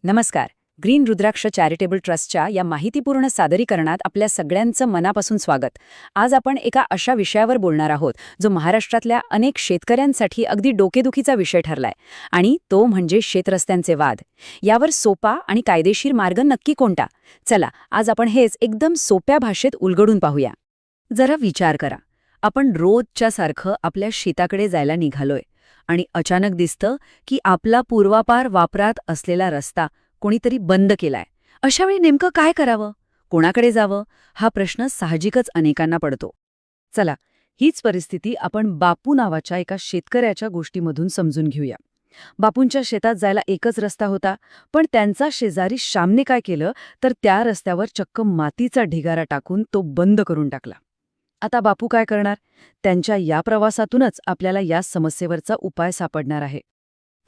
नमस्कार. ग्रीन रुद्राक्ष चॅरिटेबल ट्रस्टच्या या माहितीपूर्ण सादरीकरणात आपल्या सगळ्यांचं मनापासून स्वागत. आज आपण एका अशा विषयावर बोलणार आहोत जो महाराष्ट्रातल्या अनेक शेतकऱ्यांसाठी अगदी डोकेदुखीचा विषय ठरलाय, आणि तो म्हणजे शेतरस्त्यांचे वाद. यावर सोपा आणि कायदेशीर मार्ग नक्की कोणता? चला, आज आपण हेच एकदम सोप्या भाषेत उलगडून पाहूया. जरा विचार करा, आपण रोजच्या सारखं आपल्या शेताकडे जायला निघालोय आणि अचानक दिसतं की आपला पूर्वापार वापरात असलेला रस्ता कोणीतरी बंद केलाय. अशावेळी नेमकं काय करावं, कोणाकडे जावं, हा प्रश्न साहजिकच अनेकांना पडतो. चला, हीच परिस्थिती आपण बापू नावाच्या एका शेतकऱ्याच्या गोष्टीमधून समजून घेऊया. बापूंच्या शेतात जायला एकच रस्ता होता, पण त्यांचा शेजारी श्यामने काय केलं तर त्या रस्त्यावर चक्क मातीचा ढिगारा टाकून तो बंद करून टाकला. आता बापू काय करणार? त्यांच्या या प्रवासातूनच आपल्याला या समस्येवरचा उपाय सापडणार आहे.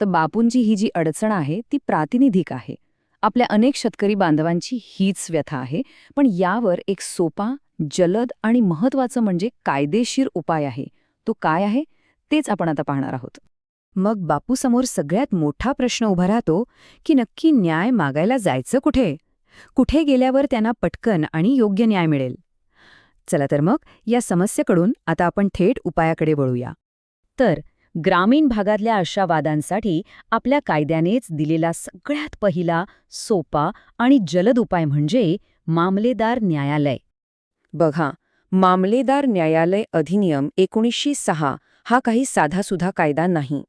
तर बापूंची ही जी अडचण आहे ती प्रातिनिधिक आहे. आपल्या अनेक शेतकरी बांधवांची हीच व्यथा आहे, पण यावर एक सोपा, जलद आणि महत्त्वाचं म्हणजे कायदेशीर उपाय आहे. तो काय आहे तेच आपण आता पाहणार आहोत. मग बापूसमोर सगळ्यात मोठा प्रश्न उभा राहतो की नक्की न्याय मागायला जायचं कुठे? कुठे गेल्यावर त्यांना पटकन आणि योग्य न्याय मिळेल? चला तर मग या समस्येकडून आता आपण थेट उपायाकडे वळूया. तर ग्रामीण भागातल्या अशा वादांसाठी आपल्या कायद्यानेच दिलेला सगळ्यात पहिला, सोपा आणि जलद उपाय म्हणजे मामलेदार न्यायालय. बघा, मामलेदार न्यायालय अधिनियम 1906 हा काही साधासुधा कायदा नाही.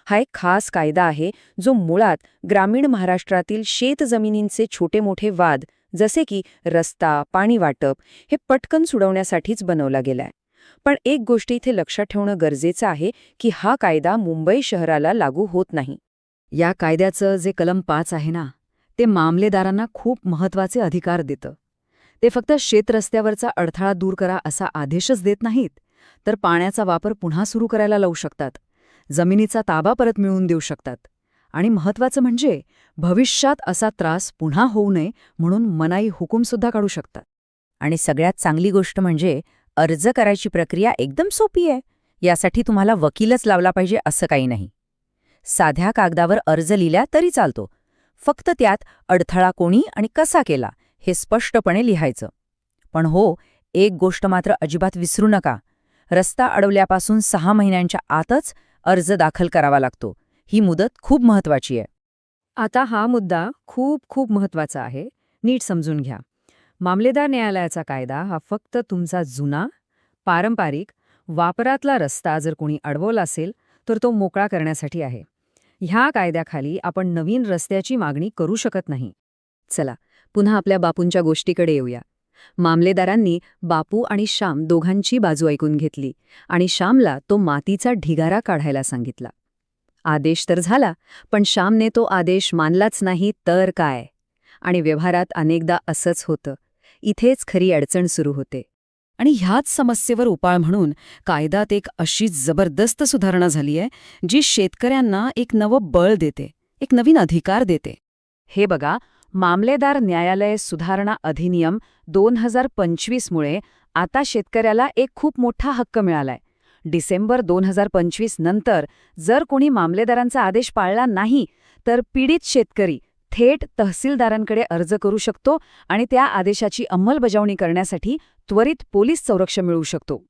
हा एक खास कायदा आहे जो मुळात ग्रामीण महाराष्ट्रातील शेतजमिनींचे छोटे मोठे वाद, जसे की रस्ता, पाणी वाटप, हे पटकन सोडवण्यासाठीच बनवला गेलाय. पण एक गोष्ट इथे लक्षात ठेवणं गरजेचं आहे की हा कायदा मुंबई शहराला लागू होत नाही. या कायद्याचं जे कलम 5 आहे ना, ते मामलेदारांना खूप महत्त्वाचे अधिकार देतं. ते फक्त शेतरस्त्यावरचा अडथळा दूर करा असा आदेशच देत नाहीत, तर पाण्याचा वापर पुन्हा सुरू करायला लावू शकतात, जमिनीचा ताबा परत मिळवून देऊ शकतात, आणि महत्त्वाचं म्हणजे भविष्यात असा त्रास पुन्हा होऊ नये म्हणून मनाई हुकूमसुद्धा काढू शकतात. आणि सगळ्यात चांगली गोष्ट म्हणजे अर्ज करायची प्रक्रिया एकदम सोपी आहे. यासाठी तुम्हाला वकीलच लावला पाहिजे असं काही नाही. साध्या कागदावर अर्ज लिहिला तरी चालतो. फक्त त्यात अडथळा कोणी आणि कसा केला हे स्पष्टपणे लिहायचं. पण हो, एक गोष्ट मात्र अजिबात विसरू नका. रस्ता अडवल्यापासून 6 महिन्यांच्या आतच अर्ज दाखल करावा लागतो. ही मुदत खूप महत्त्वाची आहे. आता हा मुद्दा खूप खूप महत्त्वाचा आहे. नीट समजून घ्या. मामलेदार न्यायालयाचा कायदा हा फक्त तुमचा जुना, पारंपरिक, वापरातला रस्ता जर कोणी अडवला असेल तर तो मोकळा करण्यासाठी आहे. ह्या कायद्याखाली आपण नवीन रस्त्याची मागणी करू शकत नाही. चला, पुन्हा आपल्या बापूंच्या गोष्टीकडे येऊया. मामलेदारांनी बापू आणि श्याम दोघांची बाजू ऐकून घेतली आणि श्यामला तो मातीचा ढिगारा काढायला सांगितला. आदेश तर झाला, पण श्यामने तो आदेश मानलाच नाही तर काय. आणि व्यवहारात अनेकदा असंच होतं. इथेच खरी अडचण सुरू होते. आणि ह्याच समस्येवर उपाय म्हणून कायद्यात एक अशी जबरदस्त सुधारणा झाली आहे जी शेतकऱ्यांना एक नवं बळ देते, एक नवीन अधिकार देते. हे बघा, मामलेदार न्यायालय सुधारणा अधिनियम 2025 मुळे आता शेतकऱ्याला एक खूप मोठा हक्क मिळालाय. डिसेंबर 2025 नंतर जर कोणी मामलेदारांचा आदेश पाळला नाही तर पीडित शेतकरी थेट तहसीलदारांकडे अर्ज करू शकतो आणि त्या आदेशाची अंमलबजावणी करण्यासाठी त्वरित पोलीस संरक्षण मिळवू शकतो.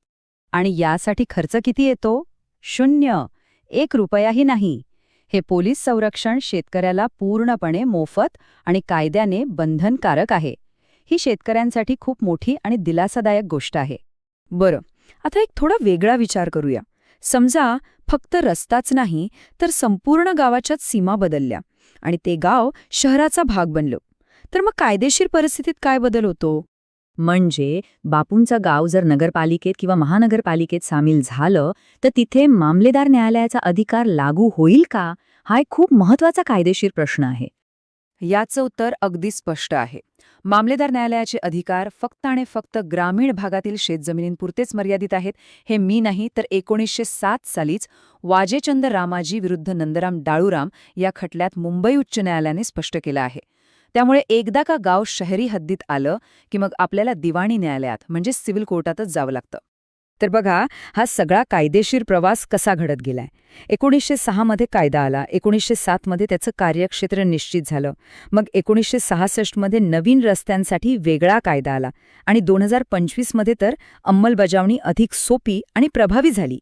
आणि यासाठी खर्च किती येतो? 0, 1 रुपयाही नाही. हे पोलीस संरक्षण शेतकऱ्याला पूर्णपणे मोफत आणि कायद्याने बंधनकारक आहे. ही शेतकऱ्यांसाठी खूप मोठी आणि दिलासादायक गोष्ट आहे. बरं, आता एक थोडा वेगळा विचार करूया. समजा फक्त रस्ताच नाही तर संपूर्ण गावाच्याच सीमा बदलल्या आणि ते गाव शहराचा भाग बनलं, तर मग कायदेशीर परिस्थितीत काय बदल होतो? म्हणजे बापूंचं गाव जर नगरपालिकेत किंवा महानगरपालिकेत सामील झालं तर तिथे मामलेदार न्यायालयाचा अधिकार लागू होईल का? हा एक खूप महत्त्वाचा कायदेशीर प्रश्न आहे. याचं उत्तर अगदी स्पष्ट आहे. मामलेदार न्यायालयाचे अधिकार फक्त आणि फक्त ग्रामीण भागातील शेतजमिनींपुरतेच मर्यादित आहेत. हे मी नाही तर 1907 सालीच वाजेचंद रामाजी विरुद्ध नंदराम डाळूराम या खटल्यात मुंबई उच्च न्यायालयाने स्पष्ट केलं आहे. त्यामुळे एकदा का गाव शहरी हद्दीत आलं की मग आपल्याला दिवाणी न्यायालयात म्हणजे सिव्हिल कोर्टातच जावं लागतं. तर बघा, हा सगळा कायदेशीर प्रवास कसा घडत गेलाय. 1906 मध्ये कायदा आला, 1907 मध्ये त्याचं कार्यक्षेत्र निश्चित झालं, मग 1966 मध्ये नवीन रस्त्यांसाठी वेगळा कायदा आला आणि 2025 मध्ये तर अंमलबजावणी अधिक सोपी आणि प्रभावी झाली.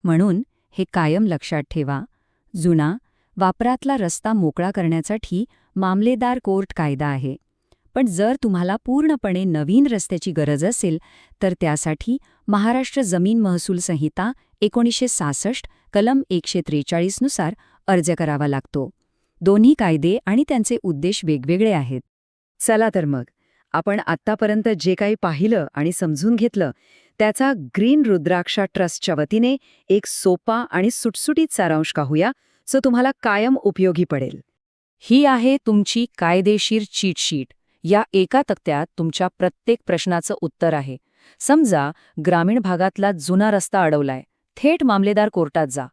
म्हणून हे कायम लक्षात ठेवा, जुना, वापरातला रस्ता मोकळा करण्यासाठी मामलेदार कोर्ट कायदा आहे. पण जर तुम्हाला पूर्णपणे नवीन रस्त्याची गरज असेल तर त्यासाठी महाराष्ट्र जमीन महसूल संहिता 1966 कलम 143 नुसार अर्ज करावा लागतो. दोन्ही कायदे आणि त्यांचे उद्देश वेगवेगळे आहेत. चला तर मग, आपण आत्तापर्यंत जे काही पाहिलं आणि समजून घेतलं त्याचा ग्रीन रुद्राक्षा ट्रस्टच्या वतीने एक सोपा आणि सुटसुटीत सारांश पाहूया, जो तुम्हाला कायम उपयोगी पडेल. ही आहे तुमची कायदेशीर चीट शीट. या एका तक्त्यात तुमच्या प्रत्येक प्रश्नाचं उत्तर आहे. समजा ग्रामीण भागातला जुना रस्ता अडवलाय, थेट मामलेदार कोर्टात जा.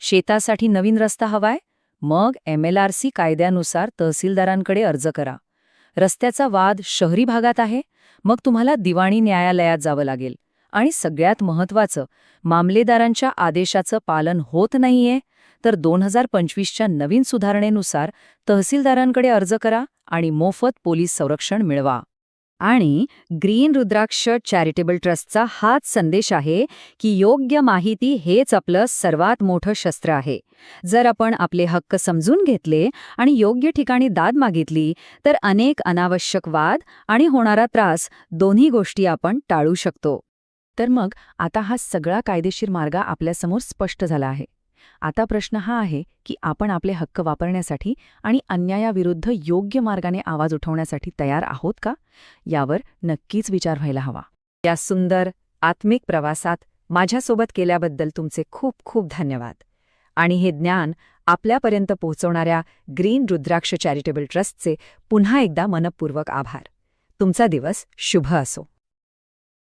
शेतासाठी नवीन रस्ता हवाय, मग MLRC कायद्यानुसार तहसीलदारांकडे अर्ज करा. रस्त्याचा वाद शहरी भागात आहे, मग तुम्हाला दिवाणी न्यायालयात जावं लागेल. आणि सगळ्यात महत्त्वाचं, मामलेदारांच्या आदेशाचं पालन होत नाहीये तर 2025च्या नवीन सुधारणेनुसार तहसीलदारांकडे अर्ज करा आणि मोफत पोलीस संरक्षण मिळवा. आणि ग्रीन रुद्राक्ष चॅरिटेबल ट्रस्टचा हाच संदेश आहे की योग्य माहिती हेच आपलं सर्वात मोठं शस्त्र आहे. जर आपण आपले हक्क समजून घेतले आणि योग्य ठिकाणी दाद मागितली तर अनेक अनावश्यक वाद आणि होणारा त्रास दोन्ही गोष्टी आपण टाळू शकतो. तर मग आता हा सगळा कायदेशीर मार्ग आपल्यासमोर स्पष्ट झाला आहे. आता प्रश्न हा आहे की आपण आपले हक्क वापरण्यासाठी आणि अन्यायाविरुद्ध योग्य मार्गाने आवाज उठवण्यासाठी तयार आहोत का, यावर नक्कीच विचार व्हायला हवा. या सुंदर आत्मिक प्रवासात माझ्यासोबत केल्याबद्दल तुमचे खूप खूप धन्यवाद. आणि हे ज्ञान आपल्यापर्यंत पोहोचवणाऱ्या ग्रीन रुद्राक्ष चॅरिटेबल ट्रस्टचे पुन्हा एकदा मनपूर्वक आभार. तुमचा दिवस शुभ असो.